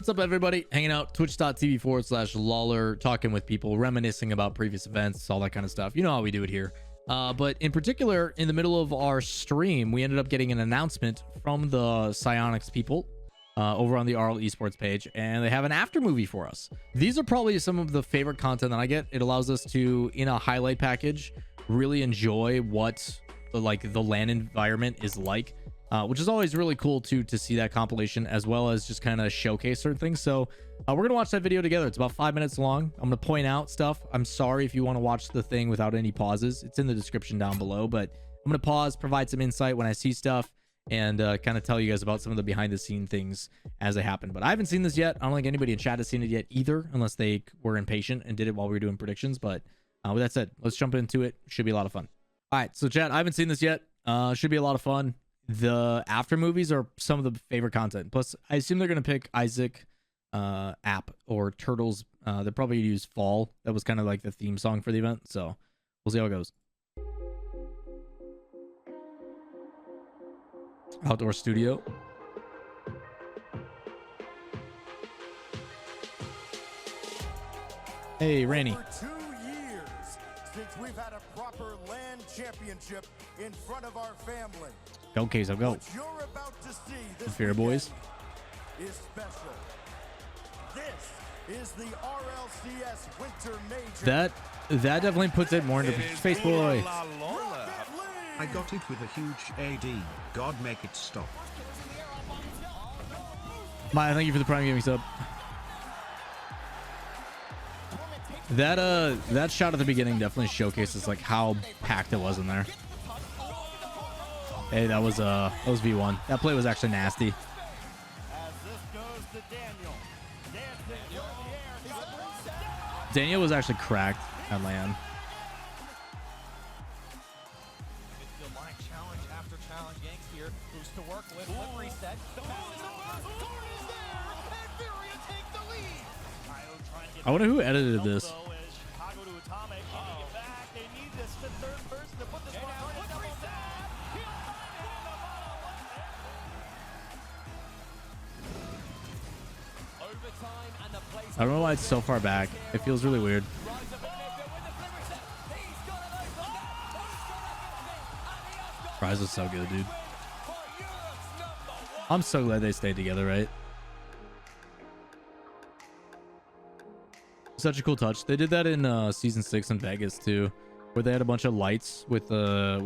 What's up, everybody? Hanging out, twitch.tv/Lawler, talking with people, reminiscing about previous events, all that kind of stuff. You know how we do it here. But in particular, in the middle of our stream, we ended up getting an announcement from the Psyonix people over on the RL Esports page, and they have an after movie for us. These are probably some of the favorite content that I get. It allows us to, in a highlight package, really enjoy what the LAN environment is like. Which is always really cool to see that compilation, as well as just kind of showcase certain things. So we're gonna watch that video together. It's about 5 minutes long. I'm gonna point out stuff. I'm sorry if you want to watch the thing without any pauses. It's in the description down below, but I'm gonna pause, provide some insight when I see stuff, and kind of tell you guys about some of the behind the scene things as they happen. But I haven't seen this yet. I don't think anybody in chat has seen it yet either, unless they were impatient and did it while we were doing predictions. But with that said, let's jump into it. Should be a lot of fun. All right, so chat, I haven't seen this yet. Should be a lot of fun. The after movies are some of the favorite content. Plus, I assume they're gonna pick Isaac app or Turtles. They'll probably use Fall. That was kind of like the theme song for the event. So we'll see how it goes. Outdoor studio. Hey, Rainy. For 2 years since we've had a proper LAN championship in front of our family. Go, Queso, go. What you're about to see this Fear boys. is special. This is the RLCS Winter Major. That definitely puts it more into Space Boy. I got it with a huge AD. God make it stop. Maya, thank you for the Prime Gaming sub. That shot at the beginning definitely showcases like how packed it was in there. Hey, that was V1. That play was actually nasty. Daniel was actually cracked at LAN. I wonder who edited this. I don't know why it's so far back. It feels really weird. Rise is so good, dude. I'm so glad they stayed together, right? Such a cool touch. They did that in season 6 in Vegas too, where they had a bunch of lights with the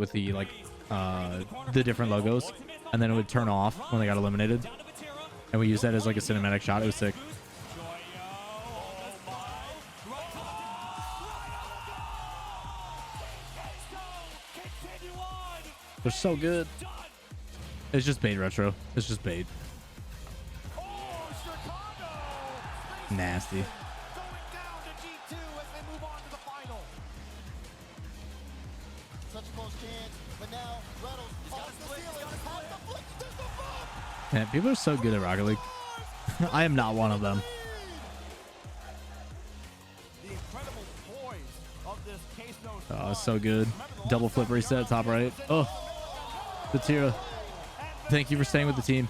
the different logos, and then it would turn off when they got eliminated, and we used that as like a cinematic shot. It was sick. They're so good. It's just bait retro. It's just bait. Nasty. Man, people are so good at Rocket League. I am not one of them. Oh, so good. Double flip reset, top right. Oh, Batira. Thank you for staying with the team.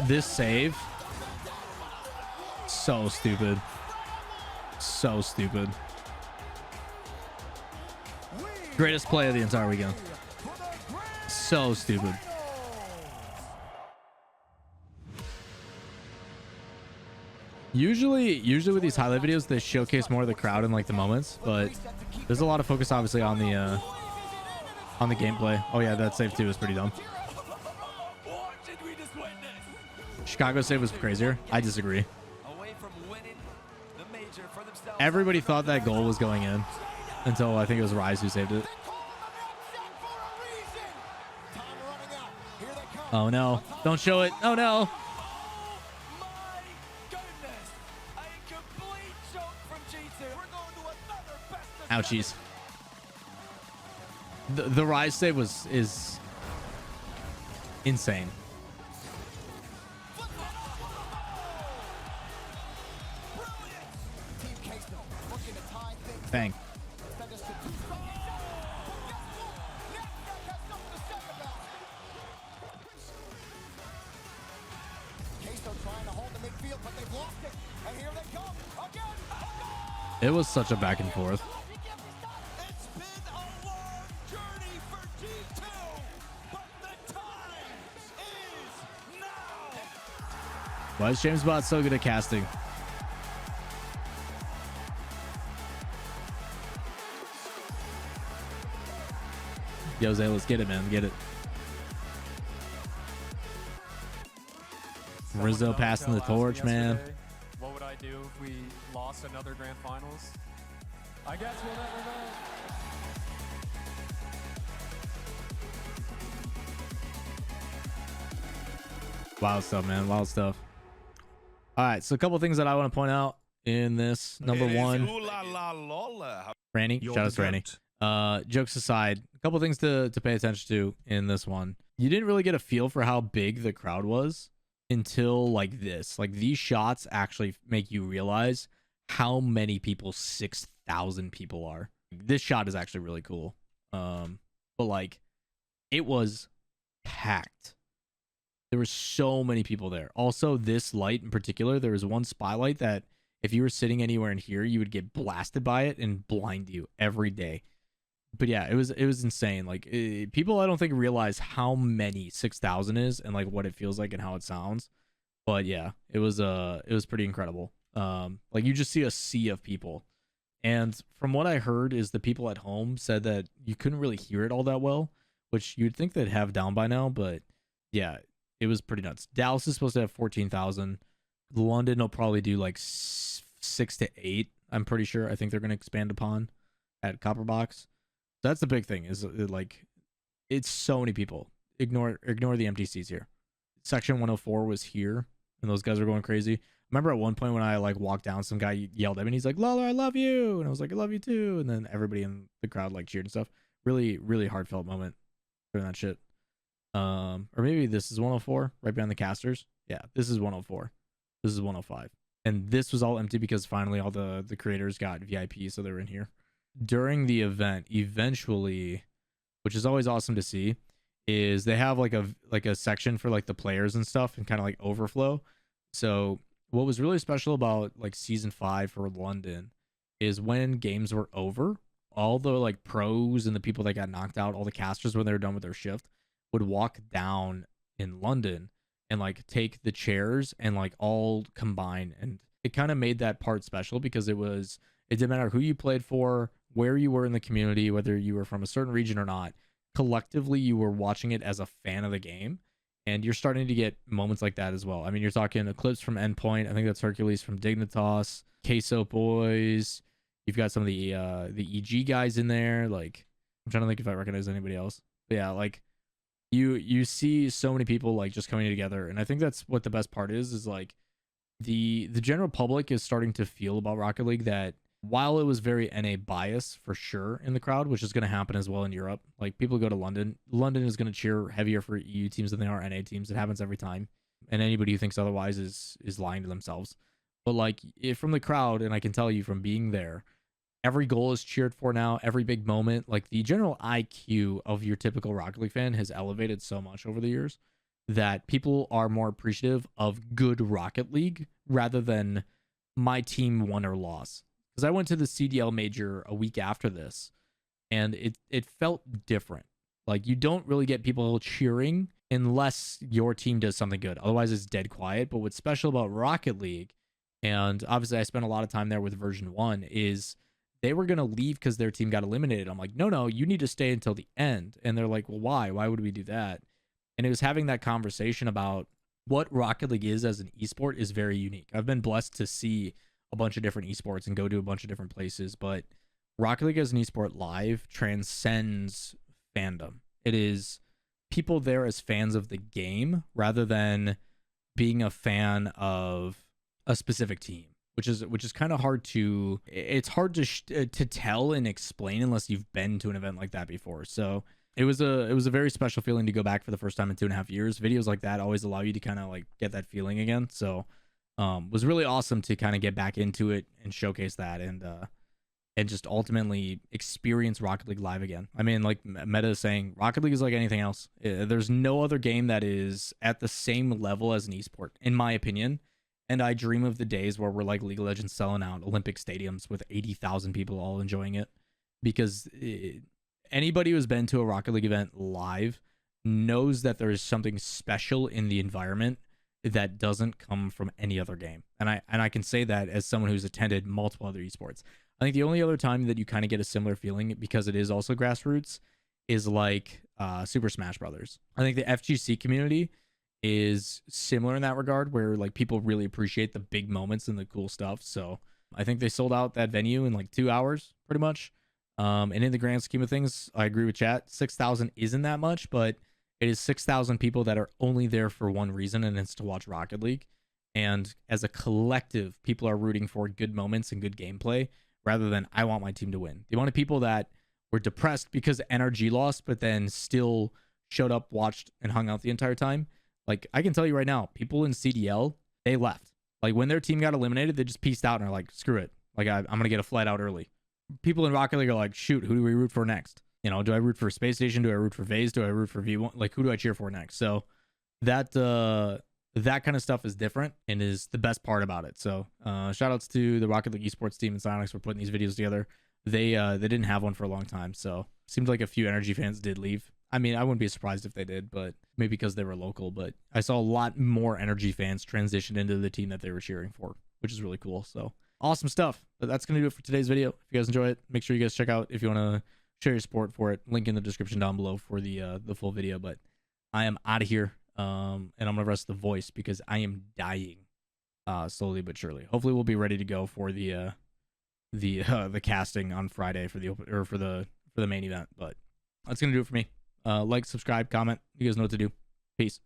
This save. So stupid. So stupid. Greatest play of the entire weekend. So stupid. Usually with these highlight videos, they showcase more of the crowd and like the moments, but there's a lot of focus obviously on the gameplay. Oh yeah, that save too is pretty dumb. Chicago save was crazier. I disagree. Everybody thought that goal was going in until I think it was Rise who saved it. Oh no, don't show it. Oh no. Ouchies. The Rise save is insane. Bang. It was such a back and forth. It's been a long journey for G2, but the time is now. Why is James Bott so good at casting? Yo, Zay, let's get it, man. Get it. Rizzo passing the torch, man. What would I do if we lost another grand finals? I guess we'll never know. Wild stuff, man. Wild stuff. All right, so a couple things that I want to point out in this. Number one, Ranny. You're Shout out to the Ranny. goat. Jokes aside, a couple things to pay attention to in this one. You didn't really get a feel for how big the crowd was until like this. Like these shots actually make you realize how many people 6,000 people are. This shot is actually really cool. But like it was packed. There were so many people there. Also, this light in particular, there was one spotlight that if you were sitting anywhere in here, you would get blasted by it and blind you every day. But yeah, it was insane. Like people, I don't think realize how many 6,000 is and like what it feels like and how it sounds. But yeah, it was pretty incredible. Like you just see a sea of people, and from what I heard is the people at home said that you couldn't really hear it all that well, which you'd think they'd have down by now. But yeah, it was pretty nuts. Dallas is supposed to have 14,000. London will probably do like 6 to 8. I'm pretty sure. I think they're going to expand upon at Copperbox. That's the big thing is like it's so many people. Ignore the empty seats here. Section 104 was here and those guys were going crazy. I remember at one point when I like walked down, some guy yelled at me and he's like, "Lawler, I love you." And I was like, "I love you too." And then everybody in the crowd like cheered and stuff. Really, really heartfelt moment during that shit. Or maybe this is 104 right behind the casters. Yeah, this is 104. This is 105. And this was all empty because finally all the creators got VIP, so they were in here. During the event, eventually, which is always awesome to see, is they have like a section for like the players and stuff and kind of like overflow. So what was really special about like season 5 for London is when games were over, all the like pros and the people that got knocked out, all the casters when they were done with their shift, would walk down in London and like take the chairs and like all combine. And it kind of made that part special because it didn't matter who you played for, where you were in the community, whether you were from a certain region or not, collectively you were watching it as a fan of the game. And you're starting to get moments like that as well. I mean, you're talking Eclipse from Endpoint. I think that's Hercules from Dignitas, Queso Boys. You've got some of the EG guys in there. Like, I'm trying to think if I recognize anybody else. But yeah, like you see so many people like just coming together. And I think that's what the best part is like the general public is starting to feel about Rocket League that while it was very NA bias for sure in the crowd, which is going to happen as well in Europe, like people go to London. London is going to cheer heavier for EU teams than they are NA teams. It happens every time. And anybody who thinks otherwise is lying to themselves. But like from the crowd, and I can tell you from being there, every goal is cheered for now, every big moment. Like the general IQ of your typical Rocket League fan has elevated so much over the years that people are more appreciative of good Rocket League rather than my team won or lost. Because I went to the CDL major a week after this, and it felt different. Like you don't really get people cheering unless your team does something good. Otherwise, it's dead quiet. But what's special about Rocket League, and obviously I spent a lot of time there with version 1, is they were going to leave because their team got eliminated. I'm like, no, you need to stay until the end. And they're like, well, why? Why would we do that? And it was having that conversation about what Rocket League is as an esport is very unique. I've been blessed to see a bunch of different esports and go to a bunch of different places, but Rocket League as an esport live transcends fandom. It is people there as fans of the game rather than being a fan of a specific team, which is kind of hard to to tell and explain unless you've been to an event like that before. So it was a very special feeling to go back for the first time in 2.5 years. Videos like that always allow you to kind of like get that feeling again. So was really awesome to kind of get back into it and showcase that. And and just ultimately experience Rocket League live again. I mean, like Meta is saying, Rocket League is like anything else. There's no other game that is at the same level as an esport, in my opinion. And I dream of the days where we're like League of Legends selling out Olympic stadiums with 80,000 people all enjoying it. Because anybody who's been to a Rocket League event live knows that there is something special in the environment that doesn't come from any other game. And I can say that as someone who's attended multiple other esports. I think the only other time that you kind of get a similar feeling, because it is also grassroots, is like Super Smash Brothers. I think the FGC community is similar in that regard, where like people really appreciate the big moments and the cool stuff. So I think they sold out that venue in like 2 hours pretty much. And in the grand scheme of things, I agree with chat. 6,000 isn't that much, but it is 6,000 people that are only there for one reason, and it's to watch Rocket League. And as a collective, people are rooting for good moments and good gameplay rather than I want my team to win. The amount of people that were depressed because NRG lost, but then still showed up, watched, and hung out the entire time. Like, I can tell you right now, people in CDL, they left. Like, when their team got eliminated, they just peaced out and are like, screw it. Like, I'm going to get a flight out early. People in Rocket League are like, shoot, who do we root for next? You know, do I root for Space Station? Do I root for Vase? Do I root for V1? Like, who do I cheer for next? So that kind of stuff is different and is the best part about it. So shout outs to the Rocket League esports team and Psyonix for putting these videos together. They didn't have one for a long time. So seemed like a few Energy fans did leave. I mean, I wouldn't be surprised if they did, but maybe because they were local. But I saw a lot more Energy fans transition into the team that they were cheering for, which is really cool. So awesome stuff. But that's going to do it for today's video. If you guys enjoy it, make sure you guys check out if you want to share your support for it. Link in the description down below for the full video. But I am out of here. And I'm going to rest the voice because I am dying slowly but surely. Hopefully we'll be ready to go for the casting on Friday for the open, or for the main event. But that's going to do it for me. Like, subscribe, comment. You guys know what to do. Peace.